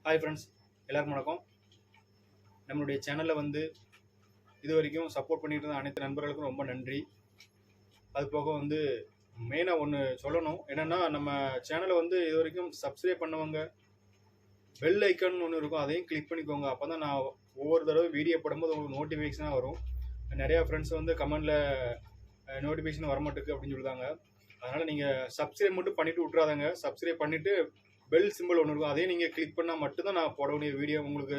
Hi friends, எல்லாருக்கும் வணக்கம். நம்மளுடைய சேனலில் இது வரைக்கும் சப்போர்ட் பண்ணிட்டு இருந்த அனைத்து நண்பர்களுக்கும் ரொம்ப நன்றி. அது போக மெயினாக ஒன்று சொல்லணும். என்னென்னா, நம்ம சேனலை இது வரைக்கும் சப்ஸ்கிரைப் பண்ணவங்க பெல் ஐக்கான் ஒன்று இருக்கும், அதையும் கிளிக் பண்ணிக்கோங்க. அப்போ தான் நான் ஒவ்வொரு தடவை வீடியோ போடும்போது உங்களுக்கு நோட்டிஃபிகேஷனாக வரும். நிறையா ஃப்ரெண்ட்ஸ் கமெண்டில் நோட்டிஃபிகேஷன் வரமாட்டுக்கு அப்படின்னு சொல்லுவாங்க. அதனால் நீங்கள் சப்ஸ்கிரைப் மட்டும் பண்ணிவிட்டு விட்றாதாங்க. சப்ஸ்கிரைப் பண்ணிவிட்டு பெல் சிம்பிள் ஒன்று இருக்கும், அதையும் நீங்கள் கிளிக் பண்ணால் மட்டும்தான் நான் போடக்கூடிய வீடியோ உங்களுக்கு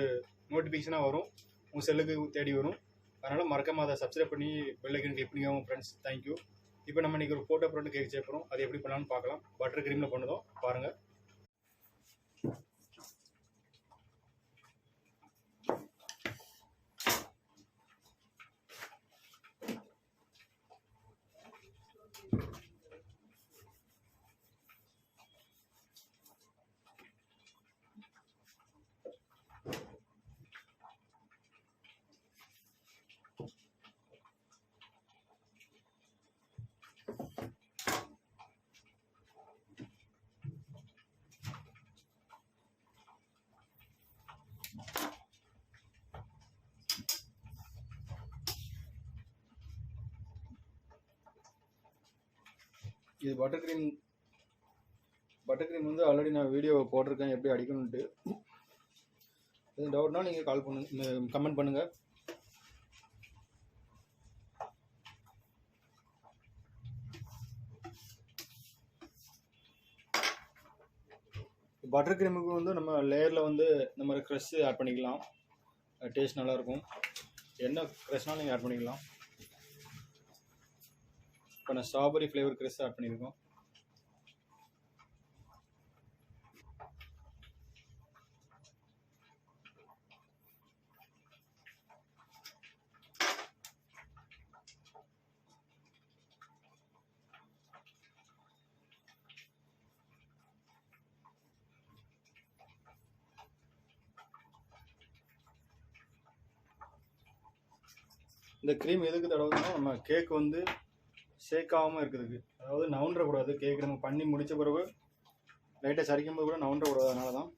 நோட்டிஃபிகேஷனாக வரும், உங்கள் செல்லுக்கு தேடி வரும். அதனால் மறக்காமல் அதை சப்ஸ்கிரைப் பண்ணி பெல் ஐக்கன் கிளிக் பண்ணிக்கோங்க ஃப்ரெண்ட்ஸ். தேங்க்யூ. இப்போ நம்ம இன்றைக்கி ஒரு ஃபோட்டோ ப்ரிண்ட் கேக் செய்ய போகிறோம். அது எப்படி பண்ணலான்னு பார்க்கலாம். பட்டர் க்ரீமில் பண்ணுதோம் பாருங்கள். இது பட்டர் க்ரீம் ஆல்ரெடி நான் வீடியோ போட்டிருக்கேன் எப்படி அடிக்கணுன்ட்டு. எதுவும் டவுட்னா நீங்கள் கால் பண்ணுங்க, கமெண்ட் பண்ணுங்கள். பட்டர் க்ரீமுக்கு நம்ம லேயரில் இந்த மாதிரி க்ரஷ் ஆட் பண்ணிக்கலாம். டேஸ்ட் நல்லாயிருக்கும். என்ன க்ரஷ்னாலும் நீங்கள் ஆட் பண்ணிக்கலாம். இப்போ நான் ஸ்ட்ராபெரி ஃப்ளேவர் க்ரஷ் ஆட் பண்ணியிருக்கோம். இந்த க்ரீம் எதுக்கு தடவுனா, நம்ம கேக் ஷேக் ஆகாமல் இருக்குதுக்கு, அதாவது நவுன்றக்கூடாது. கேக் நம்ம பண்ணி முடித்த பிறகு லைட்டாக சரிக்கும் போது கூட நவுன்றக்கூடாது. அதனால தான்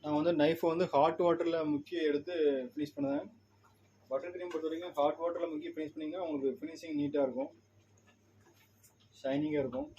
நான் நைஃபை ஹாட் வாட்டரில் முக்கி எடுத்து ஃபினிஷ் பண்ணுவேன். பட்டர் க்ரீம் பொறுத்த வரைக்கும் ஹாட் வாட்டரில் முக்கி ஃபினிஷ் பண்ணிங்கன்னா உங்களுக்கு ஃபினிஷிங் நீட்டாக இருக்கும், ஷைனிங்காக இருக்கும்.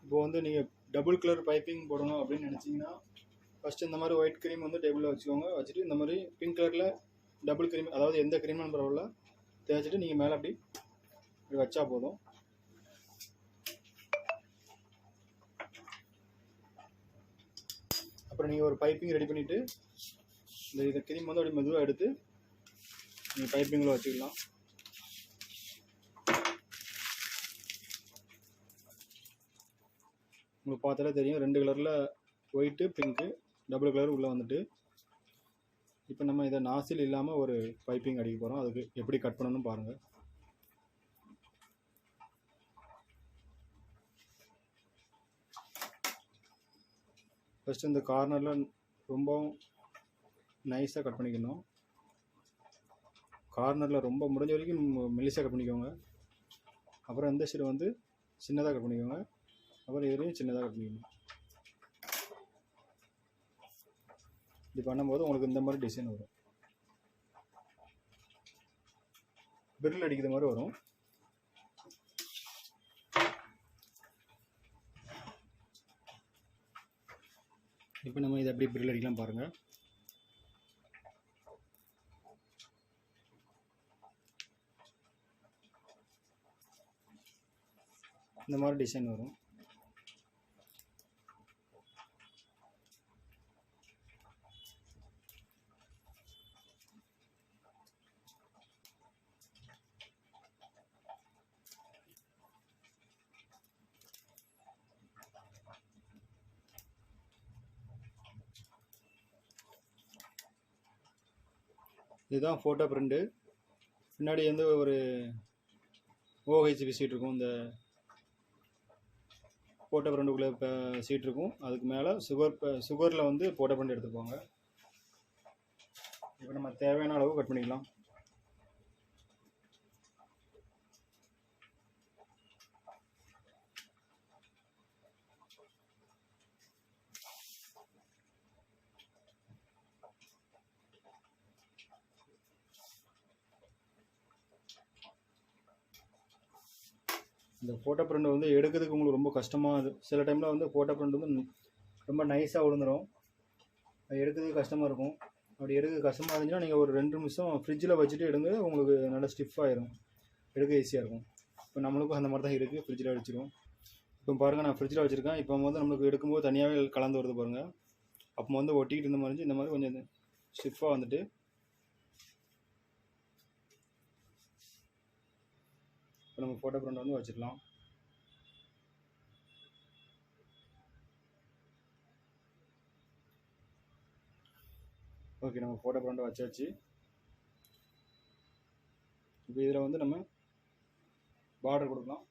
இப்போ நீங்கள் டபுள் கலர் பைப்பிங் போடணும் அப்படின்னு நினச்சிங்கன்னா, ஃபஸ்ட்டு இந்த மாதிரி ஒயிட் க்ரீம் டேபிளில் வச்சுக்கோங்க. வச்சுட்டு இந்த மாதிரி பிங்க் கலரில் டபுள் க்ரீம், அதாவது எந்த க்ரீமும் பரவாயில்ல, தேய்ச்சிட்டு நீங்கள் மேலே அப்படி வச்சா போதும். அப்புறம் நீங்கள் ஒரு பைப்பிங் ரெடி பண்ணிவிட்டு இந்த க்ரீம் அப்படி மெதுவாக எடுத்து நீங்கள் பைப்பிங்கில் வச்சுக்கலாம். உங்களுக்கு பார்த்தாலே தெரியும், 2 கலரில் ஒயிட்டு பிங்க்கு டபுள் கலர் உள்ளே வந்துட்டு. இப்போ நம்ம இதை நாசில் இல்லாமல் ஒரு பைப்பிங் அடிக்க போகிறோம். அதுக்கு எப்படி கட் பண்ணணும்னு பாருங்கள். ஃபஸ்ட்டு இந்த கார்னரில் ரொம்பவும் நைஸாக கட் பண்ணிக்கணும். கார்னரில் ரொம்ப முடிஞ்ச வரைக்கும் மெலிசாக கட் பண்ணிக்கோங்க. அப்புறம் இந்த சைடு வந்து சின்னதாக கட் பண்ணிக்கோங்க. அப்புறம் இதுலேயும் சின்னதாக கட் பண்ணிக்கணும். இப்படி பண்ணும்போது உங்களுக்கு இந்த மாதிரி டிசைன் வரும். பிரில் அடிக்கிற மாதிரி வரும். இப்போ நம்ம இதை எப்படி பிரில் அடிக்கலாம் பாருங்கள். இந்த மாதிரி டிசைன் வரும். இதுதான் ஃபோட்டோ பிரிண்ட்டு. பின்னாடி வந்து ஒரு OHP சீட் இருக்கும். இந்த ஃபோட்டோ பிரிண்ட்டுக்குள்ளே இப்போ சீட் இருக்கும். அதுக்கு மேலே சுகரில் வந்து ஃபோட்டோ பிரிண்ட் எடுத்துக்குவாங்க. இப்போ நம்ம தேவையான அளவு கட் பண்ணிக்கலாம். இந்த ஃபோட்டோ பிரிண்ட் வந்து எடுக்கிறதுக்கு உங்களுக்கு ரொம்ப கஷ்டமாக சில டைமில் வந்து ஃபோட்டோ பிரிண்ட் வந்து ரொம்ப நைஸாக விழுந்துடும். அது எடுக்கிறதுக்கு கஷ்டமாக இருக்கும். அப்படி எடுக்க கஷ்டமாக இருந்துச்சுன்னா நீங்கள் ஒரு 2 நிமிஷம் ஃப்ரிட்ஜில் வச்சுட்டு எடுங்க. உங்களுக்கு நல்லா ஸ்டிஃபாகிடும், எடுக்க ஈஸியாக இருக்கும். இப்போ நம்மளுக்கும் அந்த மாதிரி தான் இருக்குது. ஃப்ரிட்ஜில் வச்சுருவோம். இப்போ பாருங்கள், நான் ஃப்ரிட்ஜில் வச்சுருக்கேன். இப்போ வந்து நம்மளுக்கு எடுக்கும்போது தனியாகவே கலந்து வருது பாருங்கள். அப்போ வந்து ஒட்டிக்கிட்டு இருந்த மாதிரி இருந்துச்சு. இந்த மாதிரி கொஞ்சம் ஸ்டிஃபாக வந்துட்டு இப்போ நம்ம ஃபோட்டோ பிரிண்ட் வந்து வச்சுக்கலாம். ஓகே, நம்ம ஃபோட்டோ பிரிண்ட் வச்சாச்சு. இப்போ இதில் வந்து நம்ம பார்டர் கொடுக்கலாம்.